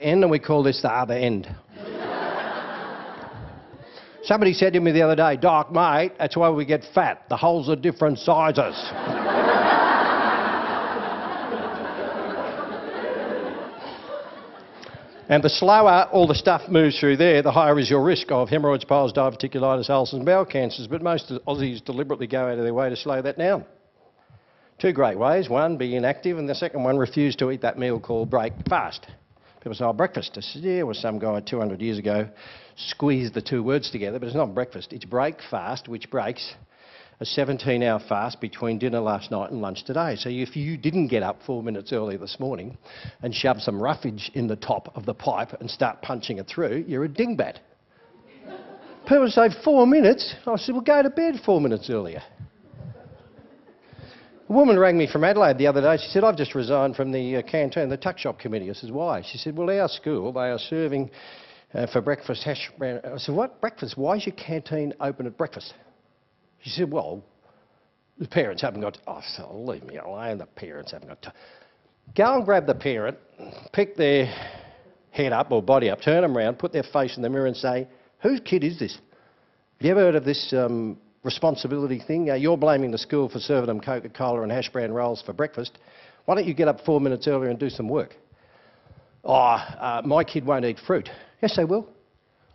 end, and we call this the other end. Somebody said to me the other day, "Doc, mate, that's why we get fat. The holes are different sizes." And the slower all the stuff moves through there, the higher is your risk of hemorrhoids, piles, diverticulitis, ulcers and bowel cancers. But most Aussies deliberately go out of their way to slow that down. Two great ways. One, be inactive, and the second one, refuse to eat that meal called breakfast. People say, "Oh, breakfast." I said, "Yeah, well, some guy 200 years ago squeezed the two words together, but it's not breakfast. It's breakfast, which breaks a 17-hour fast between dinner last night and lunch today. So if you didn't get up 4 minutes early this morning and shove some roughage in the top of the pipe and start punching it through, you're a dingbat." People say, 4 minutes? I said, "Well, go to bed 4 minutes earlier." A woman rang me from Adelaide the other day. She said, "I've just resigned from the canteen, the tuck shop committee." I said, "Why?" She said, "Well, our school, they are serving for breakfast hash brown." I said, "What? Breakfast? Why is your canteen open at breakfast?" She said, "Well, the parents haven't got..." I said, "Oh, leave me alone, the parents haven't got time." Go and grab the parent, pick their head up or body up, turn them around, put their face in the mirror and say, "Whose kid is this? Have you ever heard of this responsibility thing? You're blaming the school for serving them Coca-Cola and hash brown rolls for breakfast. Why don't you get up 4 minutes earlier and do some work?" My kid won't eat fruit." "Yes, they will.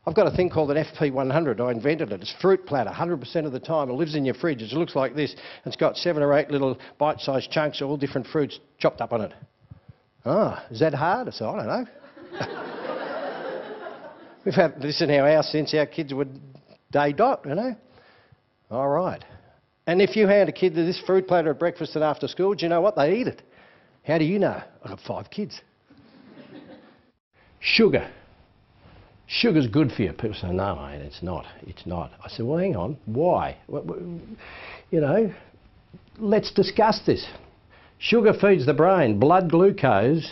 I've got a thing called an FP100. I invented it. It's fruit platter, 100% of the time. It lives in your fridge. It looks like this. It's got 7 or 8 little bite-sized chunks, all different fruits chopped up on it." "Ah, is that hard?" I said, "I don't know." We've had this in our house since our kids were day dot, you know. All right. And if you hand a kid this fruit platter at breakfast and after school, do you know what? They eat it. How do you know? I've got 5 kids. Sugar. Sugar's good for you. People say, "No, mate, it's not. It's not." I said, "Well, hang on. Why? You know, let's discuss this. Sugar feeds the brain. Blood glucose,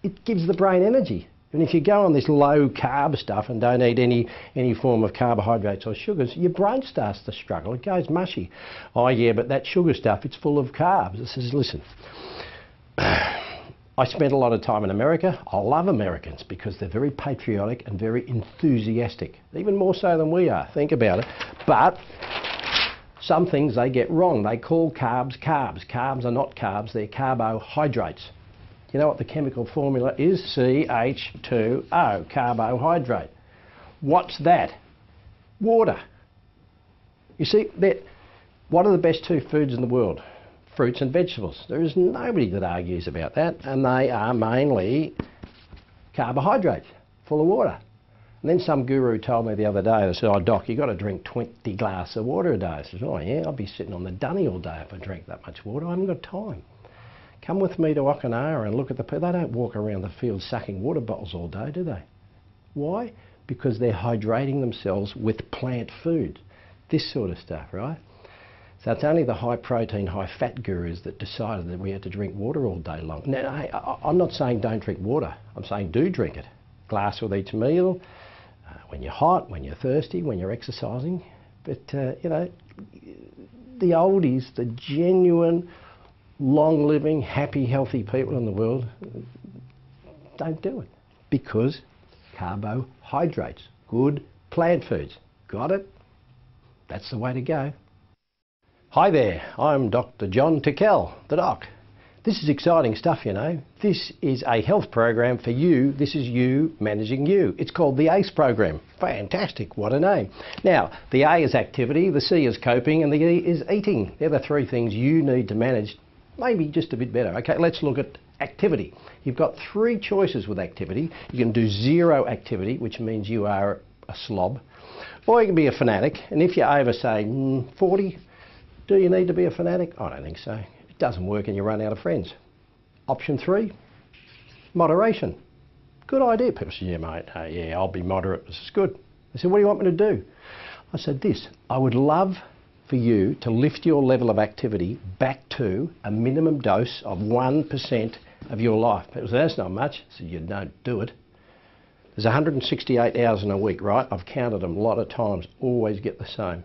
it gives the brain energy. And if you go on this low-carb stuff and don't eat any form of carbohydrates or sugars, your brain starts to struggle. It goes mushy. "Oh, yeah, but that sugar stuff, it's full of carbs." I says, "Listen, I spent a lot of time in America. I love Americans because they're very patriotic and very enthusiastic, even more so than we are. Think about it. But some things they get wrong. They call carbs carbs. Carbs are not carbs, they're carbohydrates. You know what the chemical formula is? CH2O, carbohydrate. What's that? Water. You see, what are the best 2 foods in the world? Fruits and vegetables. There is nobody that argues about that, and they are mainly carbohydrates, full of water. And then some guru told me the other day, they said, "Oh, Doc, you've got to drink 20 glasses of water a day." I said, "Oh, yeah, I'll be sitting on the dunny all day if I drink that much water. I haven't got time. Come with me to Okinawa and look at the people. They don't walk around the field sucking water bottles all day, do they? Why? Because they're hydrating themselves with plant food. This sort of stuff, right? So it's only the high protein, high fat gurus that decided that we had to drink water all day long. Now, hey, I'm not saying don't drink water. I'm saying do drink it. Glass with each meal, when you're hot, when you're thirsty, when you're exercising. But, you know, the oldies, the genuine, long-living, happy, healthy people in the world don't do it because carbohydrates, good plant foods. Got it? That's the way to go. Hi there, I'm Dr. John Tickell, the Doc. This is exciting stuff, you know. This is a health program for you. This is you managing you. It's called the ACE program. Fantastic, what a name. Now, the A is activity, the C is coping, and the E is eating. They're the 3 things you need to manage maybe just a bit better. Okay, let's look at activity. You've got 3 choices with activity. You can do 0 activity, which means you are a slob, or you can be a fanatic. And if you're over, say, 40, do you need to be a fanatic? I don't think so. It doesn't work and you run out of friends. Option 3, moderation. Good idea. People say, "Yeah, mate, yeah, I'll be moderate. This is good." I said, "What do you want me to do?" I said this, "I would love for you to lift your level of activity back to a minimum dose of 1% of your life." People say, "That's not much." I said, "You don't do it." There's 168 hours in a week, right? I've counted them a lot of times, always get the same.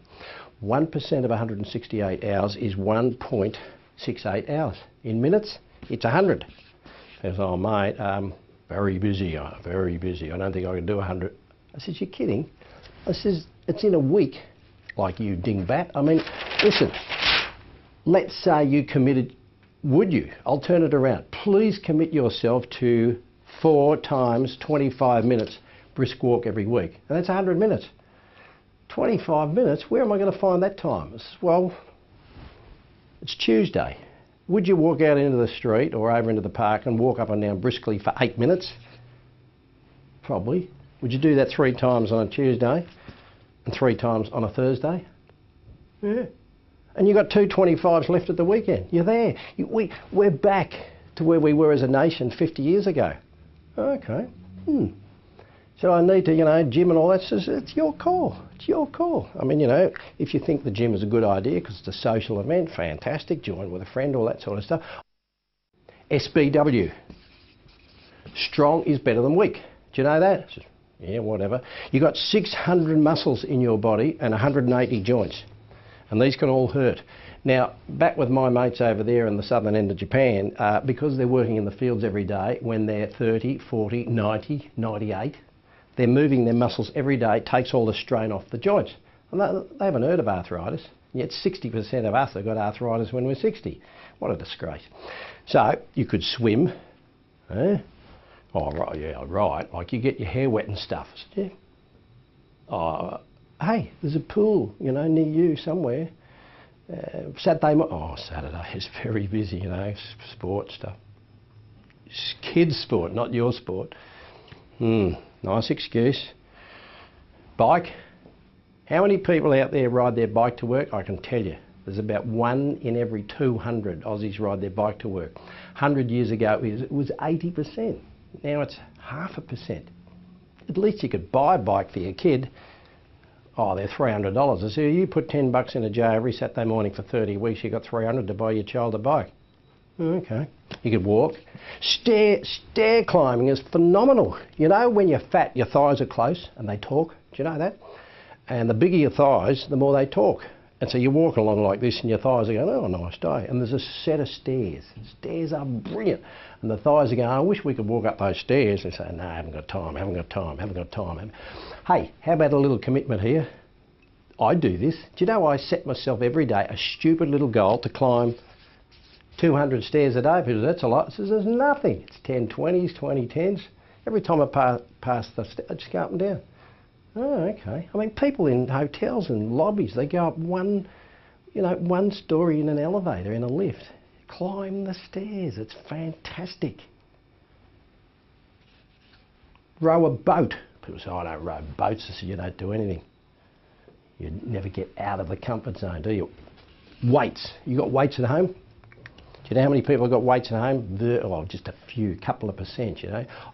1% of 168 hours is 1.68 hours. In minutes, it's 100. Says, "Oh, mate, Very busy, very busy. I don't think I can do 100. I says, you're kidding? I says, it's in a week. Like you dingbat. I mean, listen, let's say you committed, would you? I'll turn it around. Please commit yourself to 4 times 25 minutes brisk walk every week. And that's 100 minutes. 25 minutes, where am I going to find that time? Well, it's Tuesday. Would you walk out into the street or over into the park and walk up and down briskly for 8 minutes? Probably. Would you do that 3 times on a Tuesday and 3 times on a Thursday? Yeah. And you've got 2 25s left at the weekend. You're there. We're back to where we were as a nation 50 years ago. Okay. So I need to, gym and all that. It's your call. It's your call. I mean, if you think the gym is a good idea because it's a social event, fantastic. Join with a friend, all that sort of stuff. SBW. Strong is better than weak. Do you know that? Yeah, whatever. You've got 600 muscles in your body and 180 joints. And these can all hurt. Now, back with my mates over there in the southern end of Japan, because they're working in the fields every day, when they're 30, 40, 90, 98, they're moving their muscles every day, takes all the strain off the joints. And they haven't heard of arthritis. Yet 60% of us have got arthritis when we're 60. What a disgrace. So, you could swim. Eh? Oh, right, yeah, right. Like you get your hair wet and stuff. Yeah. Oh, hey, there's a pool, near you somewhere. Saturday is very busy, sport stuff. Kids' sport, not your sport. Nice excuse. Bike. How many people out there ride their bike to work? I can tell you. There's about 1 in every 200 Aussies ride their bike to work. 100 years ago it was 80%. Now it's 0.5%. At least you could buy a bike for your kid. Oh, they're $300. I say, you put $10 in a jar every Saturday morning for 30 weeks, you got $300 to buy your child a bike. Okay. You could walk. Stair climbing is phenomenal. When you're fat, your thighs are close and they talk. Do you know that? And the bigger your thighs, the more they talk. And so you're walking along like this and your thighs are going, oh, nice day. And there's a set of stairs. Stairs are brilliant. And the thighs are going, I wish we could walk up those stairs. They say, no, I haven't got time, haven't got time, haven't got time. Hey, how about a little commitment here? I do this. Do you know I set myself every day a stupid little goal to climb 200 stairs a day? Because that's a lot. So there's nothing. It's 10 20s, 20 10s. Every time I pass the stairs, I just go up and down. Oh, okay. I mean, people in hotels and lobbies, they go up one story in an elevator, in a lift. Climb the stairs. It's fantastic. Row a boat. People say, I don't row boats. I say, you don't do anything. You never get out of the comfort zone, do you? Weights. You got weights at home? Do you know how many people have got weights at home? Just a few, couple of percent,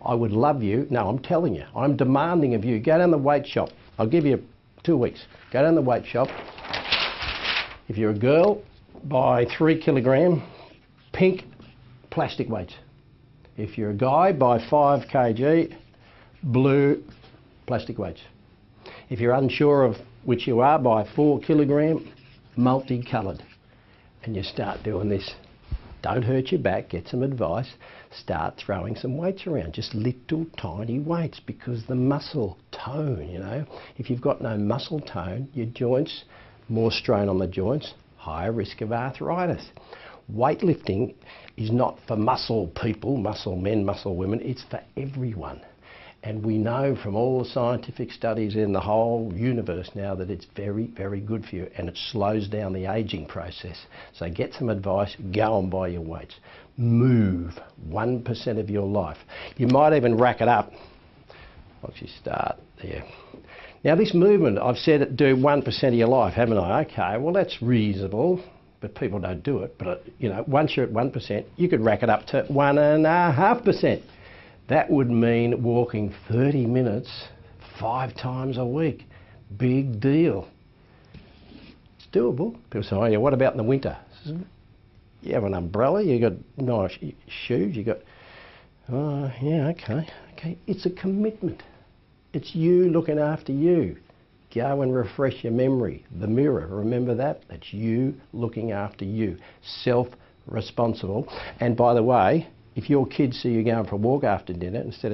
I would love you. No, I'm telling you. I'm demanding of you. Go down the weight shop. I'll give you 2 weeks. Go down the weight shop. If you're a girl, buy 3 kilogram pink plastic weights. If you're a guy, buy 5 kg blue plastic weights. If you're unsure of which you are, buy 4 kilogram multicoloured. And you start doing this. Don't hurt your back, get some advice, start throwing some weights around, just little tiny weights, because the muscle tone, if you've got no muscle tone, your joints, more strain on the joints, higher risk of arthritis. Weightlifting is not for muscle people, muscle men, muscle women, it's for everyone. And we know from all the scientific studies in the whole universe now that it's very, very good for you, and it slows down the aging process. So get some advice, go and buy your weights. Move 1% of your life. You might even rack it up once you start there. Now this movement, I've said it, do 1% of your life, haven't I? Okay, well that's reasonable, but people don't do it. But once you're at 1%, you could rack it up to 1.5%. That would mean walking 30 minutes 5 times a week. Big deal. It's doable. People say, oh yeah, what about in the winter? You have an umbrella, you got nice shoes, you got, oh yeah, okay. It's a commitment. It's you looking after you. Go and refresh your memory. The mirror, remember that? That's you looking after you. Self-responsible. And by the way, if your kids see you going for a walk after dinner, instead of